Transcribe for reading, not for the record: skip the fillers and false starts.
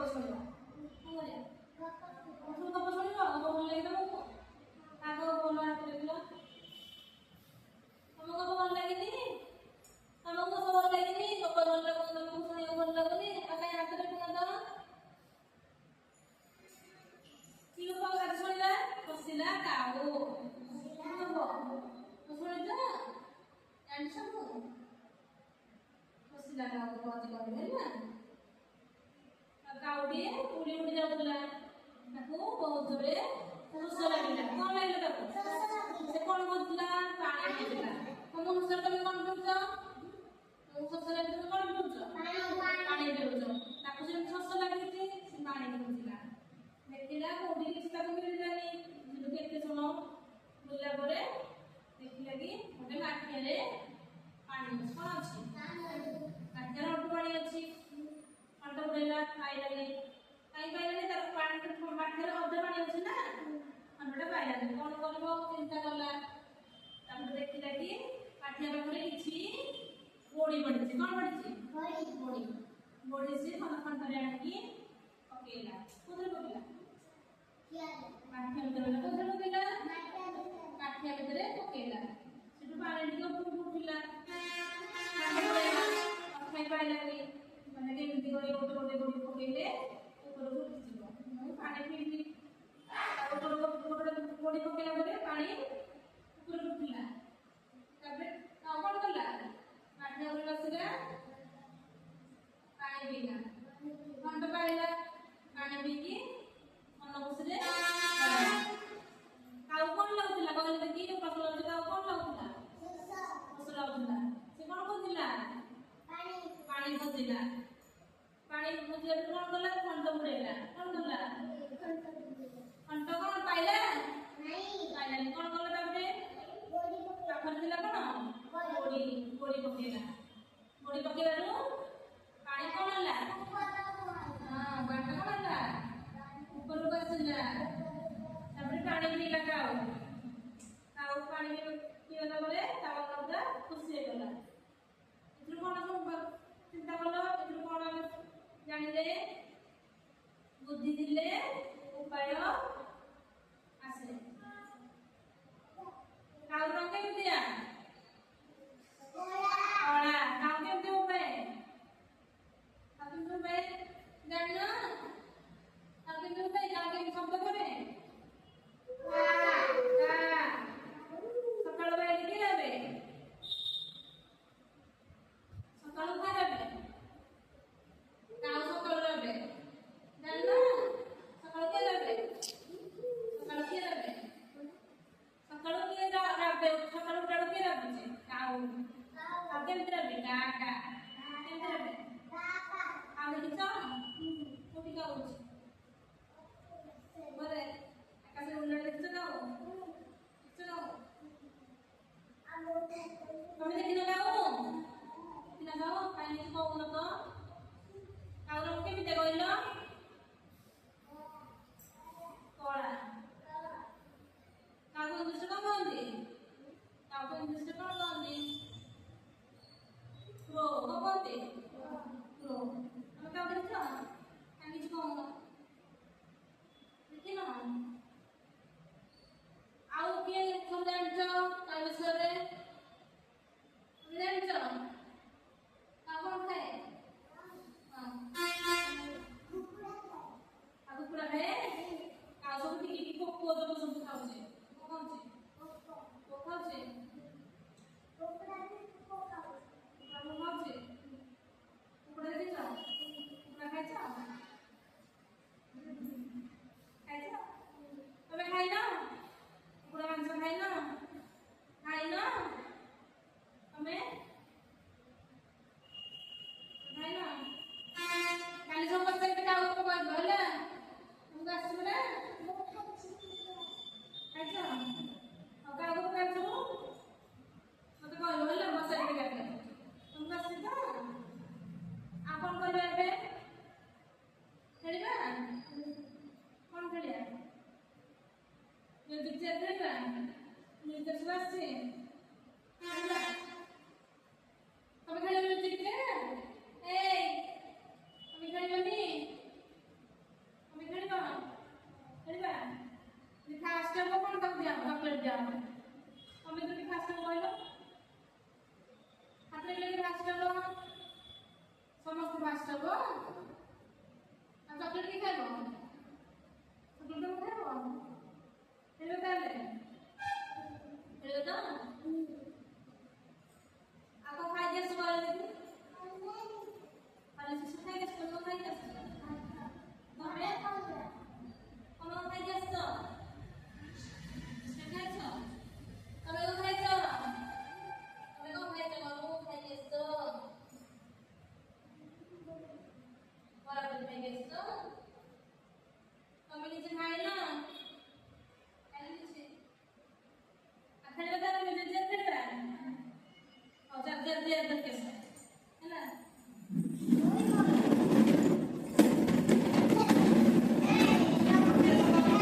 ଶୁଣିବ କଣ କରିବା ତୁ ଗପ ଶୁଣିବ ଗପ ଭଲ ଲାଗେ ତମକୁ କାଗ ଭଲ ହାତ ଦେଖିଲ ତମକୁ ଗପ ଭଲ ଲାଗେନି ତମକୁ ଗପ ଭଲ ଲାଗେନି ଗପ ଭଲ ଲାଗୁନି ତମକୁ ଶୁଣିବାକୁ ଭଲ ଲାଗୁନି ଆଉ କାହିଁ ହାତ ଦେଖୁନ ତ କି ଗପ କାଲି ଶୁଣିଲା ବସିଲା କାଉ ଗପ ଶୁଣିଛ ଜାଣିଛ ମୁଁ ବସିଲା କାଉ ଗପ ଆଜି କହିବେ ହେଲା କାଉଟିଏ ଉଡ଼ି ଉଡ଼ି ଯାଉଥିଲା ତାକୁ ବହୁତ ଜୋରେ ଶୋଷ ଲାଗିଲା କଣ ଲାଗିଲା ତାକୁ ସେ କଣ କରୁଥିଲା ପାଣି ପିଉଥିଲା ତମ ଅନୁସାରେ ତମେ କଣ ପିଉଛ ଶୋଷ ଲାଗିଲେ ତମେ କଣ ପିଉଛ ପାଣି ପିଉଛ ତାକୁ ଯେମିତି ଶୋଷ ଲାଗିଛି ସେ ପାଣି ପିଉଥିଲା ଦେଖିଲା କୋଉଠି କିଛି ତାକୁ ମିଳିଲାନି କିନ୍ତୁ କେତେ ସମୟ ବୁଲିଲା ପରେ ଦେଖିଲା କି ଗୋଟେ ମାଠିଆରେ ପାଣି ଅଛି କଣ ଅଛି ମାଠିଆରେ ଅଳ୍ପ ପାଣି ଅଛି ଖଣ୍ଡ ବୁଲେଇଲା ପାଇଲାନି କାହିଁ ପାଇଲାନି ତାର ପାଣି ମାଠିଆରେ ଅଧା ପାଣି ଅଛି ନା ଖଣ୍ଡଟା ପାଇଲାନି କଣ କରିବ ଚିନ୍ତା କଲା ତାପରେ ଦେଖିଲା କି ମାଠିଆ ପାଖରେ କିଛି ଗୋଡ଼ି ପଡ଼ିଛି କଣ ପଡ଼ିଛି ଗୋଡ଼ି ସେ ଖଣ୍ଡରେ ଆଣିକି ପକେଇଲା କୋଉଥିରେ ପକେଇଲା ମାଠିଆ ଭିତରେ କୋଉଥିରେ ପକେଇଲା ମାଠିଆ ଭିତରେ ପକେଇଲା ସେଠୁ ପାଣି ଟିକେ ଉପରକୁ ଉଠିଲା ଖାଇ ପାଇଲାନି ମାନେ କେମିତି କରି ଗୋଟେ ଗୋଟେ ଗୋଡ଼ି ପକେଇଲେ ଉପରକୁ ଉଠିଯିବ ମୁଁ ପାଣି ପିଇଲି ଗୋଟେ ଗୋଡ଼ି ପକେଇଲା ପରେ ପାଣି ଉପରକୁ ଉଠିଲା ତାପରେ ଆଉ କଣ କଲା ମାଠିଆ ଉପରେ ବସିଲା ପାଣି ପିଇଲା ଖଣ୍ଡ ପାଇଲା ପାଣି ପିଇକି ମନ ଖୁସିରେ କାଉ କଣ ଲାଗୁଥିଲା କହିଲେ ଦେଖି ପ୍ରଶ୍ନ ଲାଗୁଛି କାଉ କଣ ଲାଗୁଥିଲା ଶୋଷ ଲାଗୁଥିଲା ସେ କଣ କରୁଥିଲା ପାଣି ଖୋଜିଲା ପାଣି ଖୋଜିଲା କଣ କଲା ଖଣ୍ଡ ବୁଡ଼େଇଲା କଣ କଲା ଖଣ୍ଡ କଣ ପାଇଲା ପାଇଲାନି କଣ କଲା ତାପରେ ପାଖରେ ଥିଲା କଣ ଗୋଡ଼ି ପକେଇଲା ଗୋଡ଼ି ପକେଇବାରୁ ପାଣି କଣ ହେଲା ବାଟ କଣ ହେଲା ଉପରକୁ ଆସିଲା ତାପରେ ପାଣି ପିଇଲା କାଉ ପାଣି ପିଇଲା ପରେ ତା ମନଟା ଖୁସି ହେଇଗଲା ଏଥିରୁ କଣ ଚିନ୍ତା କଲ ଏଥିରୁ କଣ ଆମେ ଜାଣିଲେ ବୁଦ୍ଧି ଥିଲେ ଉପାୟ ଆସେ କାଉ ରଙ୍ଗ କେମିତିଆ କଳା କାଉ କେମିତି ଉପାୟ ଜାଣିନ କାଉ କେମିତି ଉପାୟ କାଉ କେମିତି ଶବ୍ଦ କରେ ସକାଳୁ ପାଇଲେ କିଏ ରହିବେ ସକାଳୁ କିଏ ରହିବେ କାଉ ସକାଳୁ ରହିବେ ଜାଣିନ ସକାଳୁ କିଏ ରହିବେ ସକାଳୁ କିଏ ରାବେ ସକାଳୁ ଉଠାଳୁ କିଏ ରାବୁଛି କାଉ କେମିତି ରାବେ କେମିତି ରାବେ ଆଉ ଦେଖିଛ କୋଉଠି କାଉଛି ବୋଧେ ଆକାଶରେ ଉଣ୍ଡା ଦେଖିଛ କାଉ ତମେ ଦେଖିନ କାଉ କାହିଁକି କହୁନ ତ କାଉ ରଙ୍ଗ କେମିତି କହିଲ କଳା କାଉ ଇଂଲିଶରେ କଣ କହନ୍ତି କ୍ରୋ କଣ କହନ୍ତି କ୍ରୋ ତମେ କାଉ ଦେଖିଛ କାହିଁ କିଛି କହୁନ ଦେଖିନ ଆଉ କିଏ ସବୁ ଜାଣିଛ ତା ବିଷୟରେ ଜାଣିଛ ଆଉ କଣ ଖାଏ ଆଉ କୁକୁଡ଼ା ଖାଏ ଆଉ ସବୁ ଟିକେ ପୋକ ସବୁ ଖାଉଛି ଖାଉଛି କୁକୁଡ଼ା ଦେଖିଛ କୁକୁଡ଼ା ଖାଇଛ ତମେ ଖାଇନ କୁକୁଡ଼ା ମାଂସ ଖାଇନ ତମେ ଖାଇନ କାଲି ସମସ୍ତେ କାଉ କହିବ ହେଲା ତମକୁ ଆସିବ ନା ଖାଇଛ ଆଉ କାହାକୁ ଖାଇଛୁ ମତେ କହିବ ହେଲା ବସାଇକି ଡାକେ ତମକୁ ଆସିଛି ତ ଆଉ କଣ କରିବା ଏବେ ଖେଳିବା କଣ ଖେଳିବା ମ୍ୟୁଜିକ୍ ଚେୟାର ଖେଳିବା ମ୍ୟୁଜିକ୍ ସବୁ ଆସିଛି ତମେ ଖେଳିବ ମ୍ୟୁଜିକ୍ ଚେୟାର ତମେ ଖେଳିବନି ପରାପରି ପାଇଁ ଆସିଛ